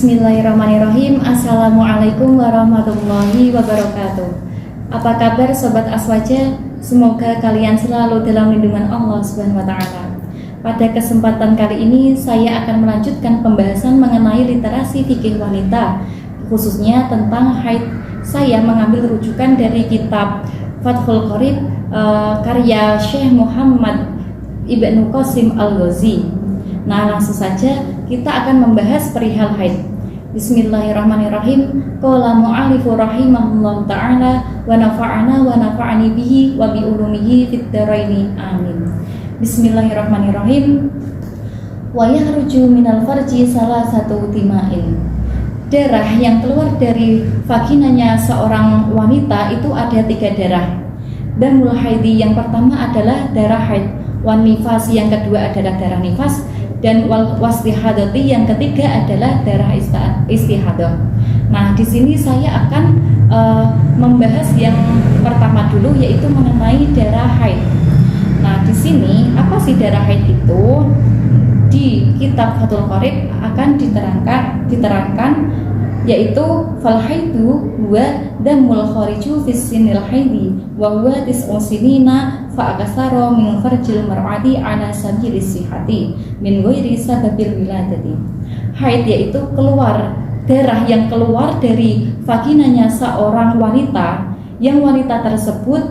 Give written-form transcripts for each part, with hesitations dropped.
Bismillahirrahmanirrahim. Assalamualaikum warahmatullahi wabarakatuh. Apa kabar sobat Aswaja? Semoga kalian selalu dalam lindungan Allah Subhanahu wa taala. Pada kesempatan kali ini saya akan melanjutkan pembahasan mengenai literasi fikih wanita, khususnya tentang haid. Saya mengambil rujukan dari kitab Fathul Qorib karya Syekh Muhammad Ibnu Qasim Al-Ghazi. Nah, langsung saja kita akan membahas perihal haid. Bismillahirrahmanirrahim. Qala mu'allifu rahimahullahu ta'ala wa nafa'ana wa nafa'ani bihi wa bi ulumihi fid dharaini amin. Bismillahirrahmanirrahim. Wa yahruju minal farji salah satu tima'in. Darah yang keluar dari vaginanya seorang wanita itu ada 3 darah. Damul haidi yang pertama adalah darah haid, wan nifas yang kedua adalah darah nifas, dan wastihadati yang ketiga adalah darah istihadah. Nah, di sini saya akan membahas yang pertama dulu, yaitu mengenai darah haid. Nah, di sini apa sih darah haid itu? Di kitab Fathul Qorib akan diterangkan yaitu fal haidu huwa damul khariju fis sinil haidi wa huwa tis'un sinina fa aktsara min farjil mar'ati ala sabili sihhati min ghairi sababil wiladati. Haid yaitu darah yang keluar dari vaginanya seorang wanita, yang wanita tersebut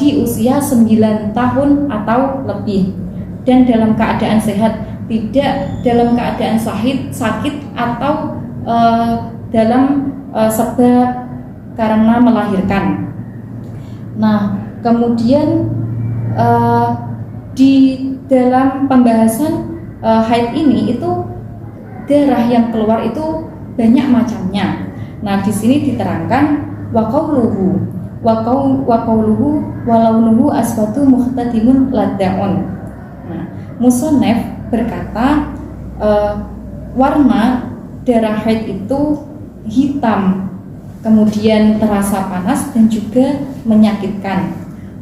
di usia 9 tahun atau lebih, dan dalam keadaan sehat, tidak dalam keadaan sakit atau dalam sebab karena melahirkan. Nah, kemudian di dalam pembahasan haid ini itu darah yang keluar itu banyak macamnya. Nah, di sini diterangkan wa qauluhu wa launuhu aswatu muhtadimun laddaun. Nah, musannaf berkata warna darah haid itu hitam, kemudian terasa panas dan juga menyakitkan.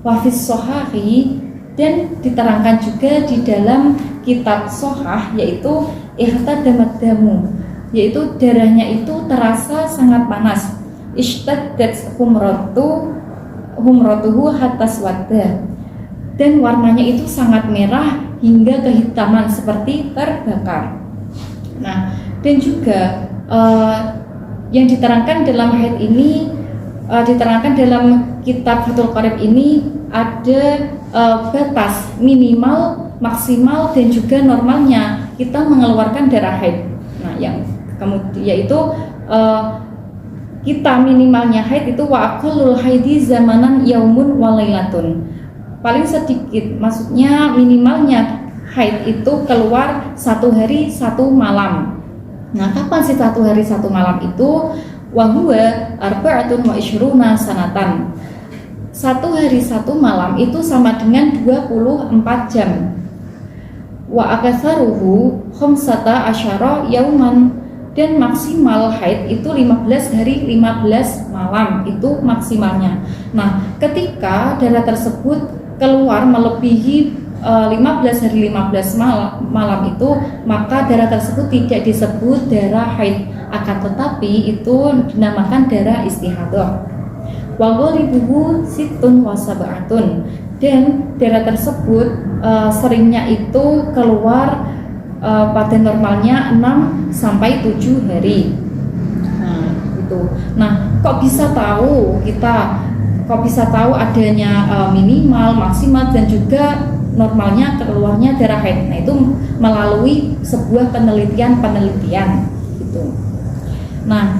Wafis sohahi, dan diterangkan juga di dalam kitab sohah, yaitu ihtadamat damu, yaitu darahnya itu terasa sangat panas. Ishtaddat humratuhu hatta swadda, dan warnanya itu sangat merah hingga kehitaman seperti terbakar. Nah, dan juga yang diterangkan dalam haid ini, diterangkan dalam kitab Fathul Qorib ini ada batas minimal, maksimal, dan juga normalnya kita mengeluarkan darah haid. Nah, yang kemudian yaitu kita minimalnya haid itu wa aqallul haidi zamanan yaumun wa lailatun. Paling sedikit, maksudnya minimalnya haid itu keluar 1 hari 1 malam. Nah, kapan sih 1 hari 1 malam itu? Wa huwa arba'atun wa ishruna sanatan. 1 hari 1 malam itu sama dengan 24 jam. Wa akatsaruhu khamsata asyara yauman, dan maksimal haid itu 15 hari 15 malam itu maksimalnya. Nah, ketika darah tersebut keluar melebihi 15 hari 15 malam itu, maka darah tersebut tidak disebut darah haid, akan tetapi itu dinamakan darah istihadah. Wa ghalibuhu sittun wa sab'atun, dan darah tersebut seringnya itu keluar pada normalnya 6 sampai 7 hari. Nah, itu. Nah, kok bisa tahu adanya minimal, maksimal, dan juga normalnya keluarnya darah haid? Nah, itu melalui sebuah penelitian gitu. Nah,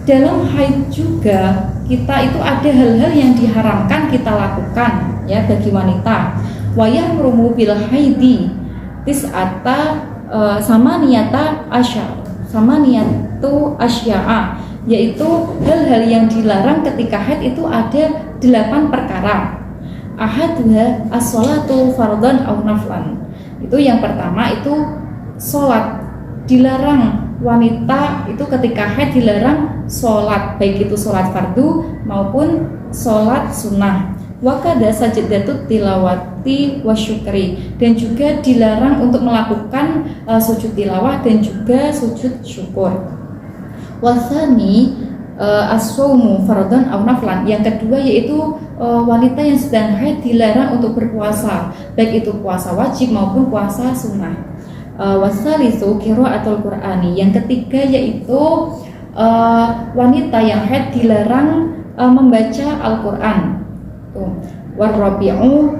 dalam haid juga kita itu ada hal-hal yang diharamkan kita lakukan ya bagi wanita. Wa yahrumu bil haidi tis'ata samaniyatu asya'a, yaitu hal-hal yang dilarang ketika haid itu ada 8 perkara. Ahaduha as-sholatu fardhan aw naflan. Itu yang pertama itu sholat. Dilarang wanita itu ketika haid dilarang sholat, baik itu sholat fardu maupun sholat sunnah. Wa kada sajdatut tilawati wa syukri, dan juga dilarang untuk melakukan sujud tilawah dan juga sujud syukur. Wasani as-shaumu fardhan aw naflan. Yang kedua yaitu wanita yang sedang haid dilarang untuk berpuasa, baik itu puasa wajib maupun puasa sunnah. Wasalisu qiraatul Qur'ani. Yang ketiga yaitu wanita yang haid dilarang membaca Al-Qur'an. Warabi'u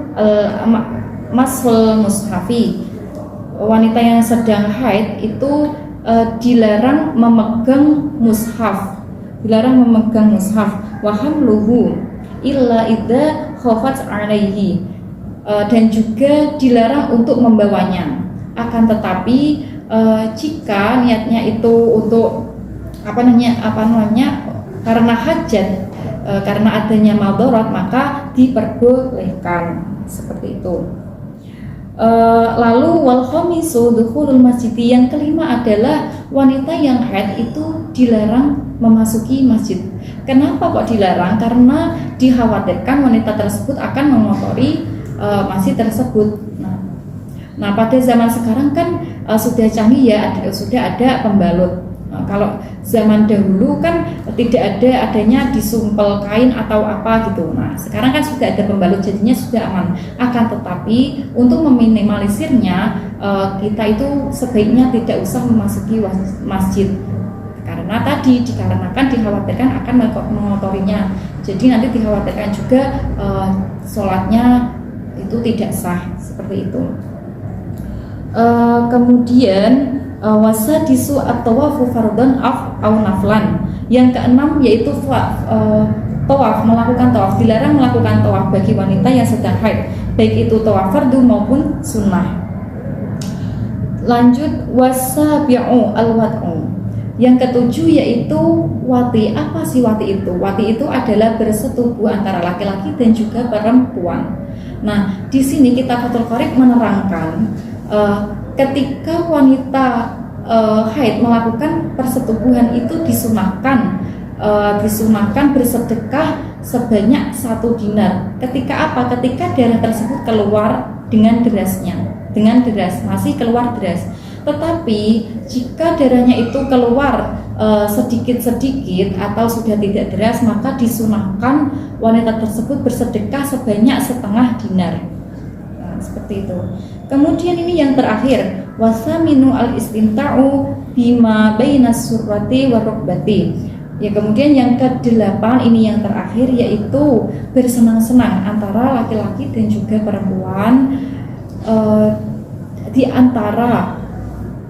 masul mushafi. Wanita yang sedang haid itu dilarang memegang mushaf, wa hamluhu illa idza khafat alaihi, dan juga dilarang untuk membawanya. Akan tetapi jika niatnya itu untuk karena hajat, karena adanya madarat, maka diperbolehkan seperti itu. Lalu wal khamisu dukhulul masjid. Yang kelima adalah wanita yang haid itu dilarang memasuki masjid. Kenapa kok dilarang? Karena dikhawatirkan wanita tersebut akan mengotori masjid tersebut. Nah, pada zaman sekarang kan sudah canggih ya, sudah ada pembalut. Kalau zaman dahulu kan tidak adanya disumpel kain atau apa gitu. Nah, sekarang kan sudah ada pembalut, jadinya sudah aman. Akan tetapi untuk meminimalisirnya, kita itu sebaiknya tidak usah memasuki masjid, karena tadi dikarenakan dikhawatirkan akan mengotorinya. Jadi nanti dikhawatirkan juga sholatnya itu tidak sah, seperti itu. Kemudian wasadisu at-tawafu fardhan aw naflan. Yang keenam yaitu tawaf, melakukan tawaf. Dilarang melakukan tawaf bagi wanita yang sedang haid, baik itu tawaf fardu maupun sunnah. Lanjut wasabi'u al-wat'u. Yang ketujuh yaitu wati. Apa sih wati itu? Wati itu adalah bersetubuh antara laki-laki dan juga perempuan. Nah, di sini kita Fathul Qorib menerangkan ketika wanita haid melakukan persetubuhan itu disunahkan bersedekah sebanyak 1 dinar. Ketika apa? Ketika darah tersebut keluar dengan deras, masih keluar deras. Tetapi jika darahnya itu keluar sedikit-sedikit atau sudah tidak deras, maka disunahkan wanita tersebut bersedekah sebanyak 1/2 dinar. Nah, seperti itu. Kemudian ini yang terakhir, wasaminu al-istimta'u bima bainas surrati warukbati. Ya, kemudian yang ke-8 ini yang terakhir yaitu bersenang-senang antara laki-laki dan juga perempuan di antara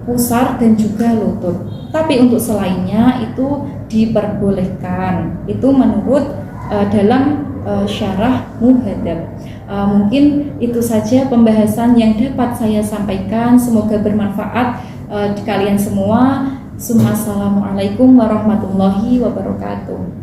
pusar dan juga lutut. Tapi untuk selainnya itu diperbolehkan. Itu menurut dalam syarah Muhadzab. Mungkin itu saja pembahasan yang dapat saya sampaikan. Semoga bermanfaat di kalian semua. Assalamualaikum warahmatullahi wabarakatuh.